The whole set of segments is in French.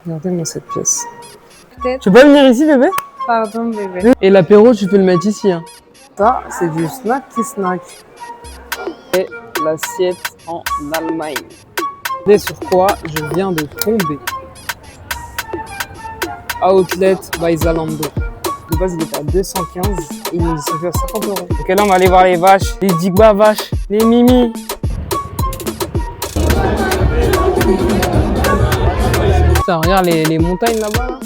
Regardez-moi cette pièce. Peut-être. Tu peux pas venir ici, bébé? Pardon, bébé. Et l'apéro, tu peux le mettre ici. Hein. Ça, c'est du snack qui snack. Et l'assiette en Allemagne. Et sur quoi je viens de tomber. Outlet by Zalando. De base, il était à 215 et il nous fait à 50 €. Donc là, on va aller voir les vaches, les Digba vaches, les Mimi. Putain, regarde les montagnes là-bas. Là.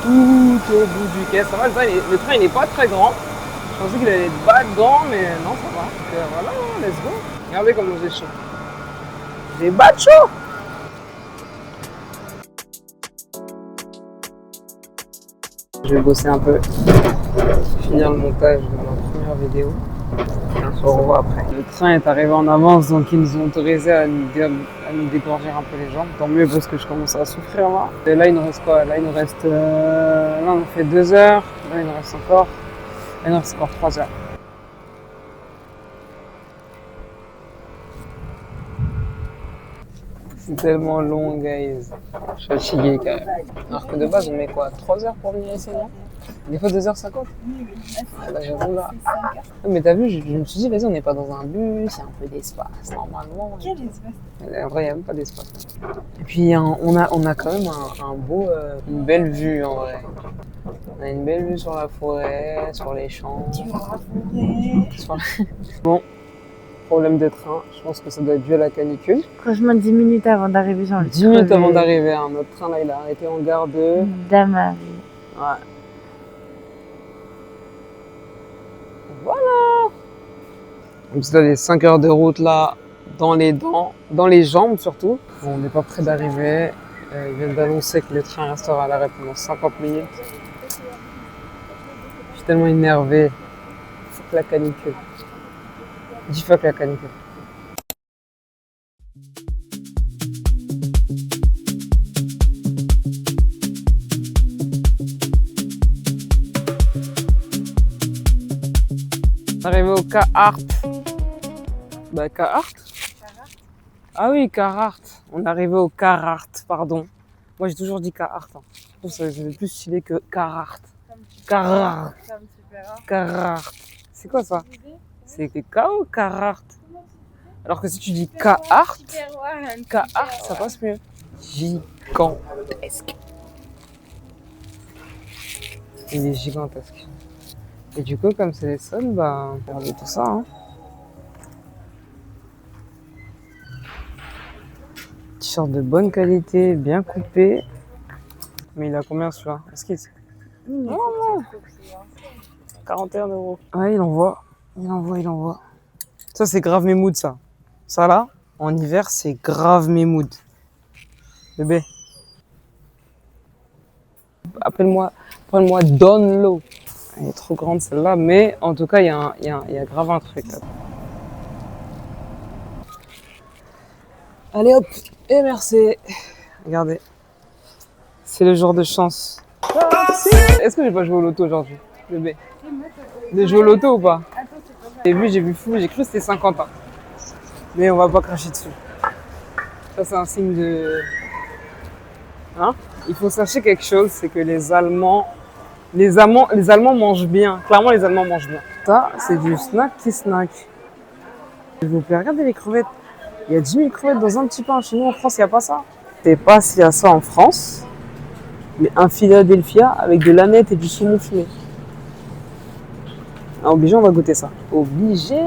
Tout au bout du quai. Ça va, le train il est pas très grand. Je pensais qu'il allait être pas grand, mais non, ça va. Donc voilà, let's go. Regardez comment j'ai chaud. J'ai pas de chaud. Je vais bosser un peu, finir le montage de ma première vidéo. On se revoit après. Le train est arrivé en avance, donc ils nous ont autorisé à nous dégorger un peu les jambes. Tant mieux parce que je commence à souffrir là. Et là, il nous reste quoi? Là, il nous reste... là, on a fait 2 heures. Là, il nous reste encore... Là, il nous reste encore 3 heures. C'est tellement long, guys. Je suis fatigué quand même. Alors que de base, on met quoi? 3 heures pour venir ici, non? Des fois 2h50. Ah bah j'avoue là. Mais t'as vu, je me suis dit, vas-y, on n'est pas dans un bus, il y a un peu d'espace normalement. Quel espace? En vrai, il n'y a même pas d'espace. Et puis, on a quand même une belle vue en vrai. On a une belle vue sur la forêt, sur les champs. Tu vas forêt. Bon, problème de train, je pense que ça doit être dû à la canicule. Franchement, 10 minutes avant d'arriver, j'en ai 10 minutes avant d'arriver, hein. Notre train là, il a arrêté en gare de... Damari. Ouais. Voilà. Donc c'est les 5 heures de route là, dans les dents, dans les jambes surtout. Bon, on n'est pas près d'arriver. Ils viennent d'annoncer que le train restera à l'arrêt pendant 50 minutes. Je suis tellement énervé. Fuck la canicule. Dis fuck la canicule. Arrivé au Carhartt. Bah Carhartt. Ah oui, Carhartt. On est arrivé au Carhartt, pardon. Moi j'ai toujours dit Carhartt. Hein. Je trouve ça c'est plus stylé que Carhartt. Carhartt. Carhartt. C'est quoi ça? C'est K ou Carhartt? Alors que si tu dis Carhartt, Carhartt, ça passe mieux. Gigantesque. Il est gigantesque. Et du coup, comme c'est les seuls, bah, regardez tout ça. Hein. T-shirt de bonne qualité, bien coupé. Mais il a combien celui-là? Est-ce qu'il... Non, non. 41 €. Ouais, il envoie. Il envoie. Ça, c'est grave mes moods, ça. Ça, là, en hiver, c'est grave mes moods. Bébé. Appelle-moi Don Lo. Elle est trop grande celle-là, mais en tout cas, il y a grave un truc là. Allez hop, et merci. Regardez, c'est le jour de chance. Est-ce que j'ai pas joué au loto aujourd'hui, bébé? J'ai joué au loto ou pas? J'ai vu fou, j'ai cru que c'était 50 ans. Mais on va pas cracher dessus. Ça, c'est un signe de... Hein? Il faut sachez quelque chose, c'est que les Allemands mangent bien. Clairement, les Allemands mangent bien. Ça, c'est du snack qui snack. S'il vous plaît, regardez les crevettes. Il y a 10 000 crevettes dans un petit pain. Chez nous, en France, il n'y a pas ça. Je ne sais pas s'il y a ça en France, mais un Philadelphia avec de l'aneth et du saumon fumé. Ah, obligé, on va goûter ça. Obligé.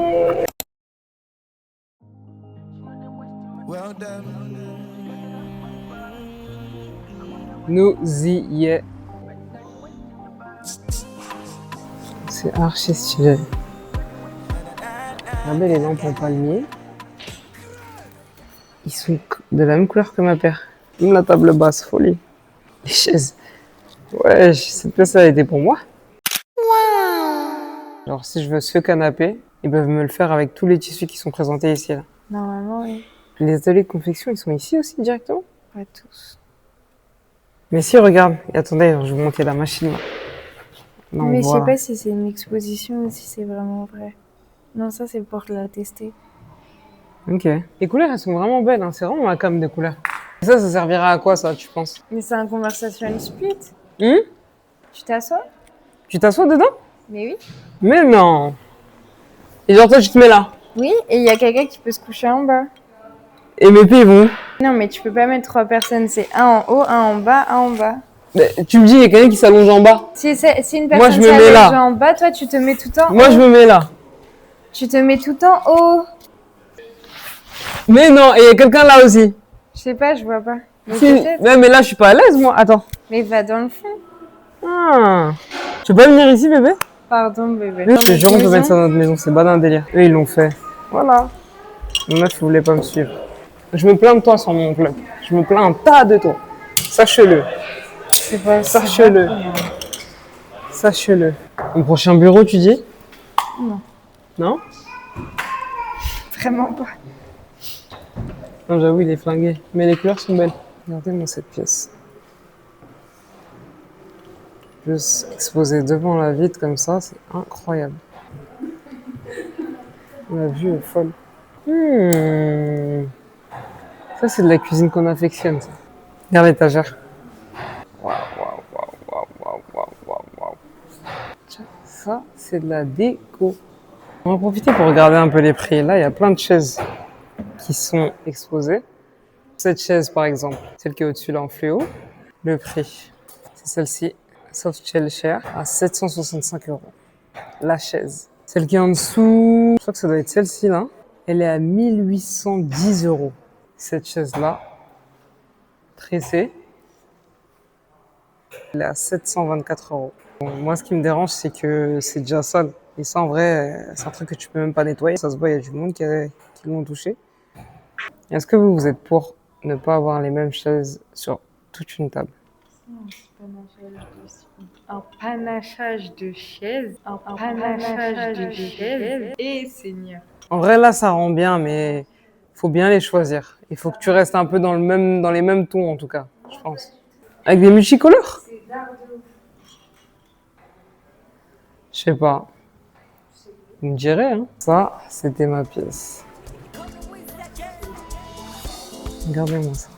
Nous y est. C'est archi stylé. Regardez les lampes en palmier. Ils sont de la même couleur que ma paire. Même la table basse, folie. Les chaises. Ouais, cette pièce a été pour moi. Genre si je veux ce canapé, ils peuvent me le faire avec tous les tissus qui sont présentés ici. Là. Normalement, oui. Les ateliers de confection, ils sont ici aussi directement? Pas tous. Mais si, regarde. Et attendez, je vais vous montrer la machine. Là, mais je sais pas si c'est une exposition ou si c'est vraiment vrai. Non, ça c'est pour la tester. Ok. Les couleurs, elles sont vraiment belles, hein. C'est vraiment la cam des couleurs. Et ça servira à quoi, ça, tu penses? Mais c'est un conversation split. Hum? Tu t'assois? Tu t'assois dedans? Mais oui. Mais non! Et genre, toi, tu te mets là. Oui, et il y a quelqu'un qui peut se coucher en bas. Et mes pieds, ils vont où? Non, mais tu peux pas mettre 3 personnes. C'est un en haut, un en bas, un en bas. Mais tu me dis, il y a quelqu'un qui s'allonge en bas. Si une Moi, personne je me mets là. s'allonge en bas, toi tu te mets tout en Moi, haut. je me mets là. Tu te mets tout en haut. Mais non, et il y a quelqu'un là aussi. Je sais pas, je vois pas. Mais Si. peut-être. Mais là, je suis pas à l'aise, moi. Attends. Mais va dans le fond. Ah. Tu peux pas venir ici, bébé? Pardon, bébé. Oui, je te jure, on peut mettre ça dans notre maison. C'est pas d'un délire. Eux, ils l'ont fait. Voilà. Ma meuf voulait pas me suivre. Je me plains de toi sur mon club. Je me plains un tas de toi. Sache-le. C'est pas ça. Sache-le. Sache-le. Mon prochain bureau, tu dis? Non. Non? Vraiment pas. Non, j'avoue, il est flingué. Mais les couleurs sont belles. Regardez-moi cette pièce. Juste exposé devant la vitre comme ça, c'est incroyable. La vue est folle. Ça, c'est de la cuisine qu'on affectionne, ça. Regarde l'étagère. Waouh, waouh, waouh, waouh, waouh, waouh, waouh, waouh. Tiens, ça, c'est de la déco. On va profiter pour regarder un peu les prix. Là, il y a plein de chaises qui sont exposées. Cette chaise, par exemple, celle qui est au-dessus là en fluo, le prix, c'est celle-ci, soft shell chair, à 765 €. La chaise. Celle qui est en dessous, je crois que ça doit être celle-ci là, elle est à 1810 €. Cette chaise-là, tressée, elle est à 724 €. Bon, moi, ce qui me dérange, c'est que c'est déjà sale. Et ça, en vrai, c'est un truc que tu peux même pas nettoyer. Ça se voit, il y a du monde qui l'ont touché. Est-ce que vous êtes pour ne pas avoir les mêmes chaises sur toute une table? Un panachage de chaises. Un panachage de chaises. Et Seigneur. En vrai, là, ça rend bien, mais faut bien les choisir. Il faut que tu restes un peu dans les mêmes tons, en tout cas, je pense. Avec des multicolores? Je sais pas. Vous me direz, hein. Ça, c'était ma pièce. Regardez-moi ça.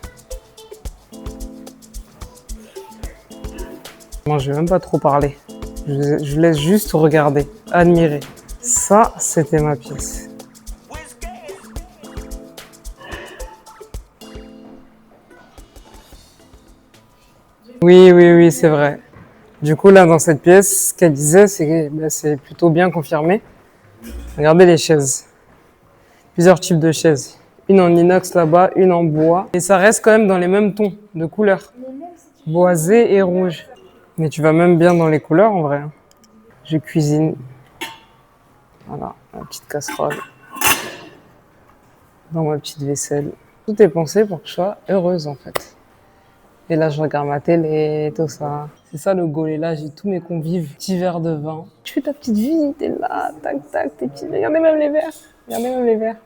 Moi, je vais même pas trop parler. Je laisse juste regarder, admirer. Ça, c'était ma pièce. Oui, oui, oui, c'est vrai. Du coup, là, dans cette pièce, ce qu'elle disait, c'est que c'est plutôt bien confirmé. Regardez les chaises. Plusieurs types de chaises. Une en inox là-bas, une en bois. Et ça reste quand même dans les mêmes tons de couleurs. Boisé et rouge. Mais tu vas même bien dans les couleurs en vrai. hein. Je cuisine. Voilà, ma petite casserole. Dans ma petite vaisselle. Tout est pensé pour que je sois heureuse en fait. Et là, je regarde ma télé, tout ça. C'est ça le goal. Et là, j'ai tous mes convives. Petit verre de vin. Tu fais ta petite vie, t'es là, tac, tac, tes petits. Regardez même les verres. Regardez même les verres.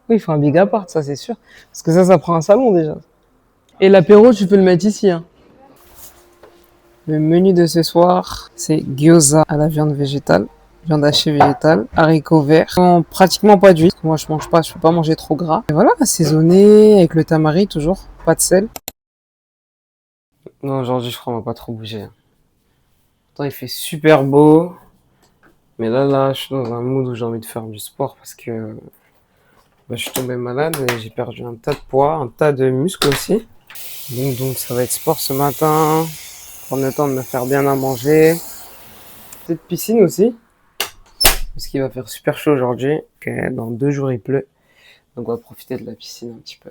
Oui, il faut un big apart, ça c'est sûr. Parce que ça prend un salon déjà. Et l'apéro, tu peux le mettre ici. Hein. Le menu de ce soir, c'est gyoza à la viande végétale. Viande hachée végétale, haricots verts. Non, pratiquement pas d'huile. Moi, je mange pas, je peux pas manger trop gras. Et voilà, assaisonné avec le tamari toujours. Pas de sel. Non, aujourd'hui, je crois qu'on va pas trop bouger. Pourtant, il fait super beau. Mais là, je suis dans un mood où j'ai envie de faire du sport parce que je suis tombé malade et j'ai perdu un tas de poids, un tas de muscles aussi. Donc ça va être sport ce matin. Prendre le temps de me faire bien à manger. Peut-être piscine aussi. Parce qu'il va faire super chaud aujourd'hui. Dans 2 jours, il pleut. Donc on va profiter de la piscine un petit peu.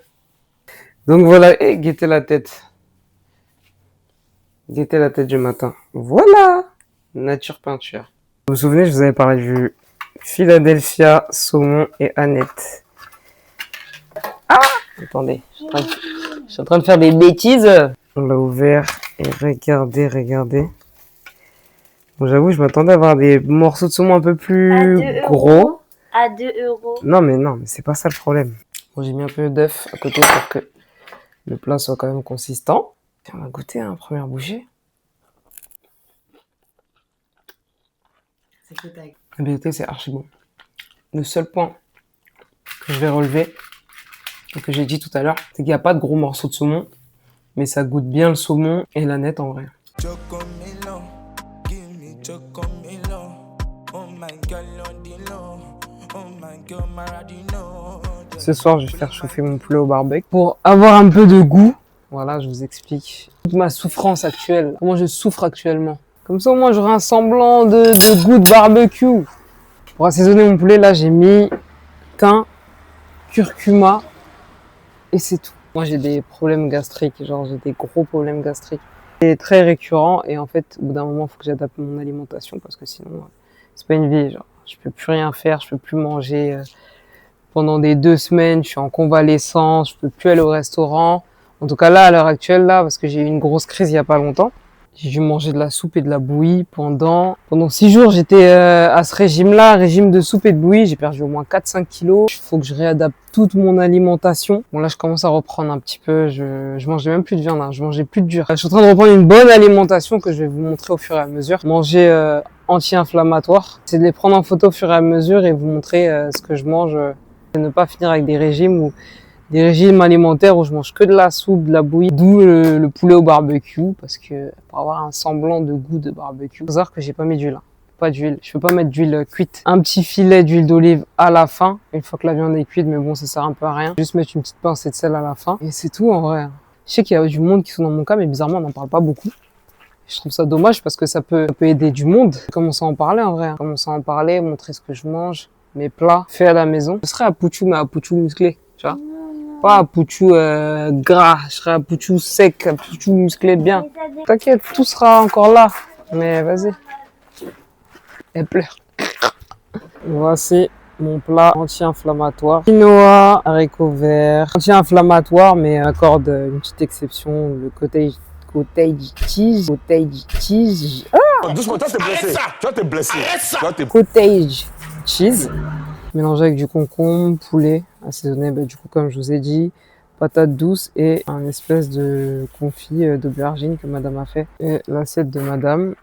Donc voilà, et guettez la tête. Guettez la tête du matin. Voilà! Nature peinture. Vous vous souvenez, je vous avais parlé du Philadelphia, saumon et Annette. Ah! Attendez, je suis en train de faire des bêtises. On l'a ouvert et regardez. Bon, j'avoue, je m'attendais à avoir des morceaux de saumon un peu plus gros. À 2 €. Non, mais c'est pas ça le problème. Bon, j'ai mis un peu d'œuf à côté pour que le plat soit quand même consistant. On va goûter un première bouchée. La vérité, c'est archi bon. Le seul point que je vais relever, et que j'ai dit tout à l'heure, c'est qu'il n'y a pas de gros morceaux de saumon, mais ça goûte bien le saumon et la nette en vrai. Ce soir, je vais faire chauffer mon poulet au barbecue pour avoir un peu de goût. Voilà, je vous explique toute ma souffrance actuelle, comment je souffre actuellement. Comme ça, au moins, j'aurai un semblant de goût de barbecue. Pour assaisonner mon poulet, là, j'ai mis thym, curcuma et c'est tout. Moi, j'ai des problèmes gastriques, genre j'ai des gros problèmes gastriques. C'est très récurrent et en fait, au bout d'un moment, il faut que j'adapte mon alimentation parce que sinon, c'est pas une vie. Genre, je peux plus rien faire, je peux plus manger. Pendant des 2 semaines, je suis en convalescence, je peux plus aller au restaurant. En tout cas là, à l'heure actuelle, là, parce que j'ai eu une grosse crise il y a pas longtemps. J'ai dû manger de la soupe et de la bouillie pendant 6 jours. J'étais à ce régime-là, régime de soupe et de bouillie. J'ai perdu au moins 4-5 kilos. Il faut que je réadapte toute mon alimentation. Bon là, je commence à reprendre un petit peu. Je mangeais même plus de viande, hein. Je mangeais plus de dur. Je suis en train de reprendre une bonne alimentation que je vais vous montrer au fur et à mesure. Manger anti-inflammatoire. C'est de les prendre en photo au fur et à mesure et vous montrer ce que je mange. Et ne pas finir avec des régimes alimentaires où je mange que de la soupe, de la bouillie, d'où le poulet au barbecue, parce que pour avoir un semblant de goût de barbecue. Faut savoir que j'ai pas mis d'huile, hein. Pas d'huile, je peux pas mettre d'huile cuite. Un petit filet d'huile d'olive à la fin, une fois que la viande est cuite, mais bon, ça sert un peu à rien. Juste mettre une petite pincée de sel à la fin, et c'est tout en vrai. Je sais qu'il y a du monde qui sont dans mon cas, mais bizarrement, on n'en parle pas beaucoup. Je trouve ça dommage parce que ça peut aider du monde. Commencer à en parler en vrai, commencer à en parler, montrer ce que je mange, mes plats faits à la maison. Je serais à Pouchou, mais à Pouchou musclé, tu vois. Pas à Pouchou gras, je serai à Pouchou sec, à Pouchou musclé bien. T'inquiète, tout sera encore là. Mais vas-y. Elle pleure. Voici mon plat anti-inflammatoire. Quinoa, haricots verts. Anti-inflammatoire, mais accorde une petite exception, le cottage cheese. Cottage cheese. Doucement, toi t'es blessé. Toi t'es blessé. Cottage cheese. Mélangé avec du concombre, poulet, assaisonné du coup comme je vous ai dit, patates douces et un espèce de confit d'aubergine que madame a fait. Et l'assiette de madame.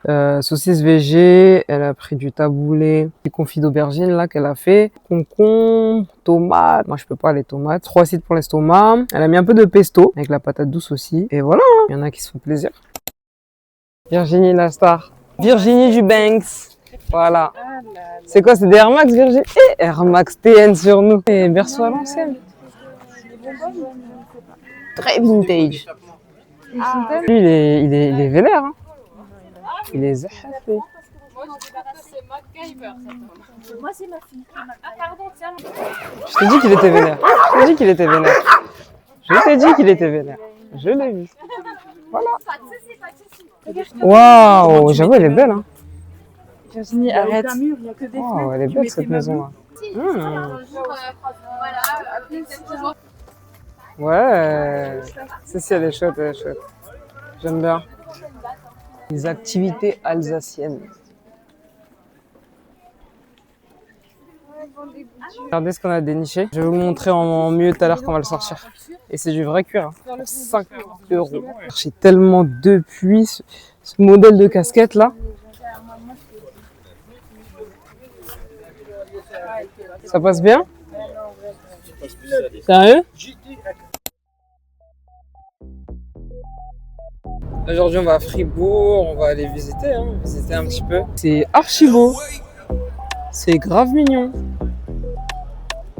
Saucisse végé, elle a pris du taboulé, du confit d'aubergine là qu'elle a fait. Concombre, tomates, moi je peux pas les tomates. 3 acides pour l'estomac. Elle a mis un peu de pesto avec la patate douce aussi. Et voilà, il y en a qui se font plaisir. Virginie la star. Virginie du Banks. Voilà. C'est quoi, c'est des Air Max, Virginie? Et Air Max TN sur nous. Et berceau à l'ancienne. Très vintage. Lui, il est vénère. Hein. Il est zahafé. Moi, c'est ma fille. Ah, pardon, tiens. Je t'ai dit qu'il était vénère. Je t'ai dit qu'il était vénère. Je t'ai dit qu'il était vénère. Je l'ai vu. Voilà. Waouh, j'avoue, elle est belle. Hein. Virginie, arrête. Oh, elle est belle cette maison-là. Ouais, si, elle est chouette, elle est chouette. J'aime bien. Les activités alsaciennes. Regardez ce qu'on a déniché. Je vais vous le montrer en mieux tout à l'heure quand on va le sortir. Et c'est du vrai cuir, hein, pour 5 €. J'ai tellement depuis ce modèle de casquette là. Ça passe bien? Sérieux? Aujourd'hui on va à Fribourg, on va aller visiter un petit peu. C'est archi beau. C'est grave mignon.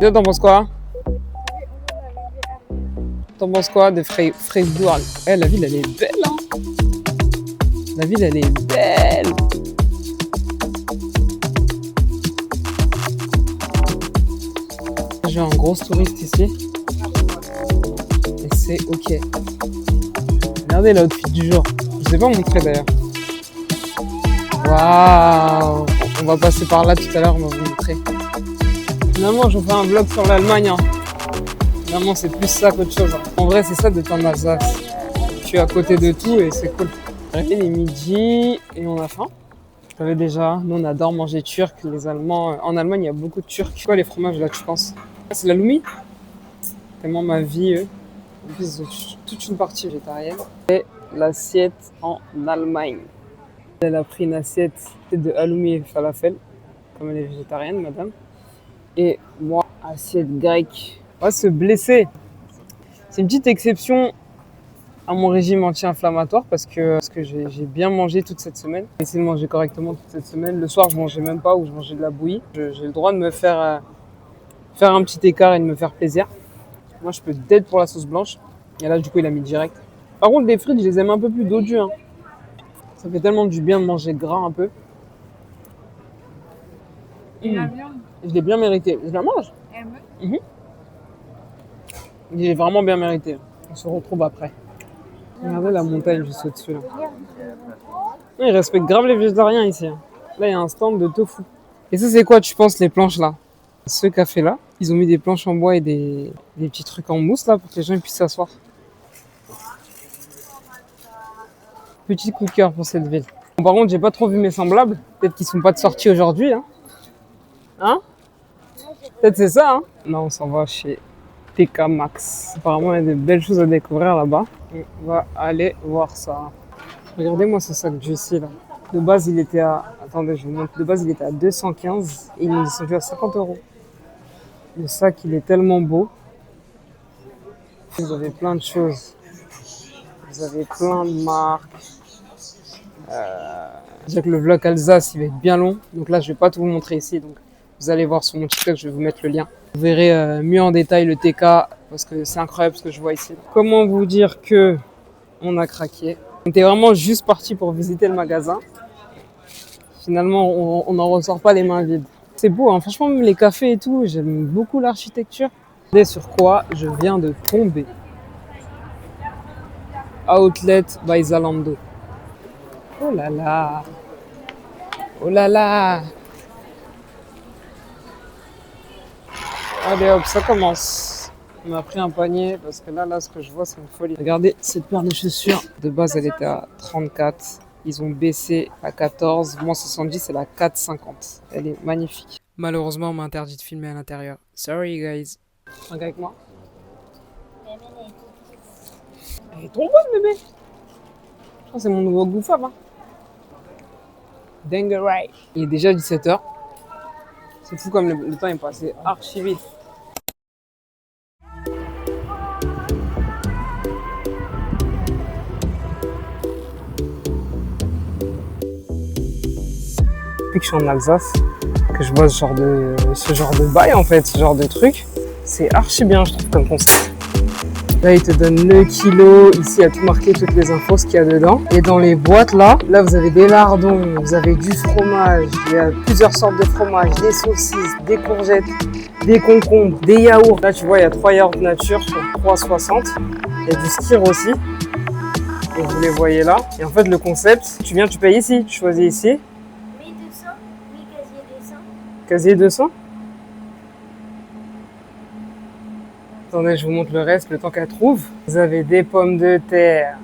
T'en penses quoi? T'en penses quoi de Fribourg? Eh, la ville elle est belle hein. La ville elle est belle. J'ai un gros touriste ici. Et c'est ok. Regardez l'outfit du jour. Je vous ai pas montré d'ailleurs. Waouh! On va passer par là tout à l'heure, on va vous montrer. Finalement, je vous fais un vlog sur l'Allemagne. Hein. Finalement, c'est plus ça qu'autre chose. Hein. En vrai, c'est ça d'être en Alsace. Je suis à côté de tout et c'est cool. Il est midi et on a faim. Vous savez déjà, nous on adore manger turc. Les Allemands, en Allemagne, il y a beaucoup de Turcs. C'est quoi les fromages là, tu penses? C'est la Loumi. Tellement ma vie, eux. En plus, ils ont toute une partie végétarienne. Et l'assiette en Allemagne. Elle a pris une assiette de halloumi et falafel, comme elle est végétarienne, madame. Et moi, assiette grecque. On va se blesser. C'est une petite exception à mon régime anti-inflammatoire parce que j'ai bien mangé toute cette semaine. J'ai essayé de manger correctement toute cette semaine. Le soir, je mangeais même pas ou je mangeais de la bouillie. J'ai le droit de me faire un petit écart et de me faire plaisir. Moi, je peux d'être pour la sauce blanche. Et là, du coup, il a mis direct. Par contre, les frites, je les aime un peu plus dodues. Hein. Ça fait tellement du bien de manger gras un peu. Et la viande, Je l'ai bien mérité. Je la mange. elle me... J'ai vraiment bien mérité. On se retrouve après. Regardez la montagne juste au-dessus. Là. Ils respectent grave les végétariens ici. Hein. Là, il y a un stand de tofu. Et ça, c'est quoi, tu penses, les planches là? Ce café-là, ils ont mis des planches en bois et des petits trucs en mousse là pour que les gens puissent s'asseoir. Petit coup de cœur pour cette ville. Bon, par contre, j'ai pas trop vu mes semblables. Peut-être qu'ils sont pas de sortie aujourd'hui. Hein, peut-être c'est ça. Hein. Là, on s'en va chez TK Maxx. Apparemment, il y a de belles choses à découvrir là-bas. On va aller voir ça. Regardez-moi ce sac Juicy là. De base, il était à... Attendez, je vous montre. De base, il était à 215 et il nous est descendu à 50 €. Le sac, il est tellement beau. Vous avez plein de choses. Vous avez plein de marques. Déjà que le vlog Alsace, il va être bien long. Donc là, je vais pas tout vous montrer ici. Donc vous allez voir sur mon TikTok, je vais vous mettre le lien. Vous verrez mieux en détail le TK parce que c'est incroyable ce que je vois ici. Comment vous dire que on a craqué. On était vraiment juste parti pour visiter le magasin. Finalement, on n'en ressort pas les mains vides. C'est beau, hein. Franchement, même les cafés et tout, j'aime beaucoup l'architecture. Regardez sur quoi je viens de tomber. Outlet by Zalando. Oh là là. Oh là là. Allez hop, ça commence. On a pris un panier parce que là, ce que je vois, c'est une folie. Regardez cette paire de chaussures. De base, elle était à 34. Ils ont baissé à 14. Moins 70, c'est la 4,50. Elle est magnifique. Malheureusement, on m'a interdit de filmer à l'intérieur. Sorry, guys. Un gars avec moi? Elle est trop bonne, bébé. Je crois que c'est mon nouveau goufab. Hein. Dangerai. Il est déjà 17h. C'est fou comme le temps est passé archi vite. Depuis que je suis en Alsace, que je vois ce genre de bail en fait, ce genre de truc, c'est archi bien je trouve comme concept. Là, ils te donnent le kilo. Ici, il y a tout marqué, toutes les infos, ce qu'il y a dedans. Et dans les boîtes, là, vous avez des lardons, vous avez du fromage. Il y a plusieurs sortes de fromage, des saucisses, des courgettes, des concombres, des yaourts. Là, tu vois, il y a 3 yaourts nature pour 3,60. Il y a du skyr aussi. Et vous les voyez là. Et en fait, le concept, tu viens, tu payes ici. Tu choisis ici. 1200, oui, casier 200. Casier 200. Attendez, je vous montre le reste, le temps qu'elle trouve. Vous avez des pommes de terre,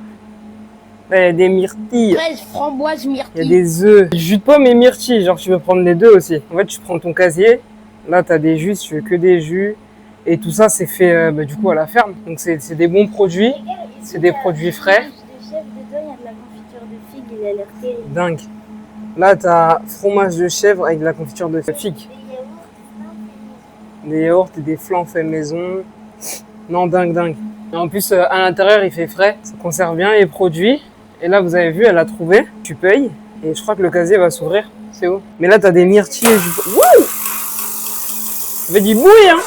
des myrtilles, Fraise, framboise, il y a myrtille. des œufs, jus de pomme et myrtilles. Genre, tu veux prendre les deux aussi. En fait, tu prends ton casier. Là, tu as des jus, si tu veux que des jus. Et tout ça, c'est fait du coup à la ferme. Donc, c'est des bons produits. C'est des produits frais. De chef dedans, il y a de la confiture de figue, il a l'air terrible. Dingue. Là, tu as fromage de chèvre avec de la confiture de figue. Des yaourts et des flancs faits maison. Non, dingue. Et en plus, à l'intérieur, il fait frais. Ça conserve bien les produits. Et là, vous avez vu, elle a trouvé. Tu payes. Et je crois que le casier va s'ouvrir. C'est où? Mais là, tu as des myrtilles. Wouh! Ça fait du bruit, hein?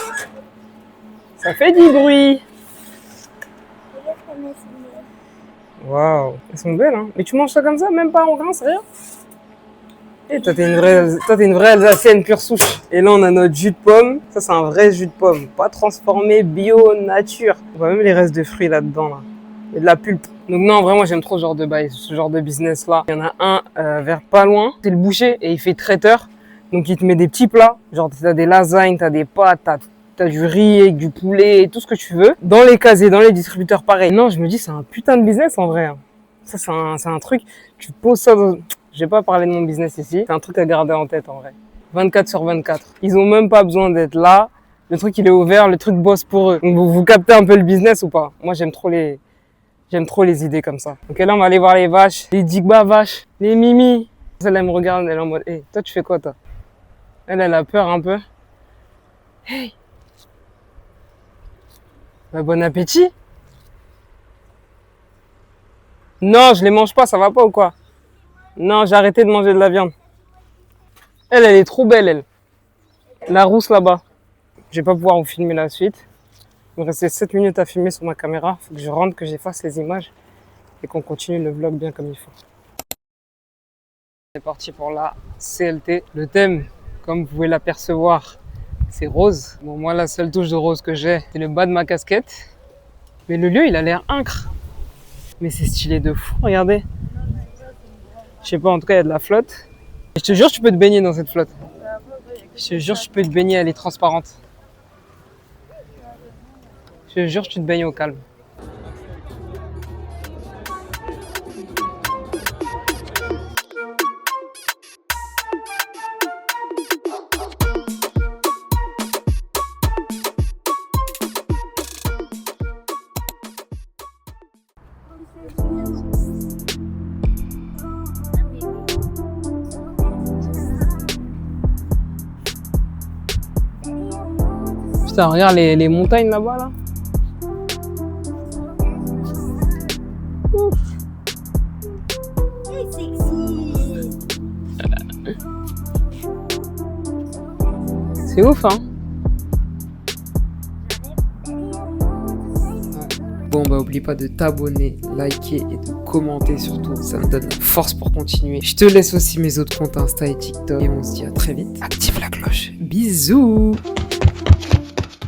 Ça fait du bruit. Waouh. Elles sont belles, hein? Mais tu manges ça comme ça, même pas en rince, rien? Et toi, t'es une vraie Alsacienne pure souche. Et là, on a notre jus de pomme. Ça, c'est un vrai jus de pomme. Pas transformé, bio, nature. On voit même les restes de fruits là-dedans, là. Et de la pulpe. Donc non, vraiment, j'aime trop ce genre de bail, ce genre de business-là. Il y en a un vers pas loin. C'est le boucher et il fait traiteur. Donc, il te met des petits plats. Genre, t'as des lasagnes, t'as des pâtes, t'as du riz avec du poulet, tout ce que tu veux. Dans les casiers, dans les distributeurs, pareil. Non, je me dis, c'est un putain de business, en vrai. Ça, c'est un truc. Tu poses ça dans... Je vais pas parler de mon business ici. C'est un truc à garder en tête, en vrai. 24/24. Ils ont même pas besoin d'être là. Le truc, il est ouvert. Le truc bosse pour eux. Donc, vous captez un peu le business ou pas? Moi, j'aime trop les idées comme ça. Donc là, on va aller voir les vaches. Les Digba vaches. Les Mimi. Celle-là, elle me regarde. Elle est en mode, hey, toi, tu fais quoi, toi? Elle a peur un peu. Hey. Bah, bon appétit. Non, je les mange pas, ça va pas ou quoi? Non, j'ai arrêté de manger de la viande. Elle est trop belle, elle. La rousse là-bas. Je vais pas pouvoir vous filmer la suite. Il me restait 7 minutes à filmer sur ma caméra. Faut que je rentre, que j'efface les images et qu'on continue le vlog bien comme il faut. C'est parti pour la CLT. Le thème, comme vous pouvez l'apercevoir, c'est rose. Bon, moi, la seule touche de rose que j'ai, c'est le bas de ma casquette. Mais le lieu, il a l'air incre. Mais c'est stylé de fou, regardez. Je sais pas, en tout cas, il y a de la flotte. Et je te jure, tu peux te baigner dans cette flotte. Je te jure, tu peux te baigner, elle est transparente. Je te jure, tu te baignes au calme. Putain, regarde les montagnes là-bas, là. Ouf. C'est ouf, hein. Bon, bah, oublie pas de t'abonner, liker et de commenter surtout. Ça me donne la force pour continuer. Je te laisse aussi mes autres comptes Insta et TikTok. Et on se dit à très vite. Active la cloche. Bisous.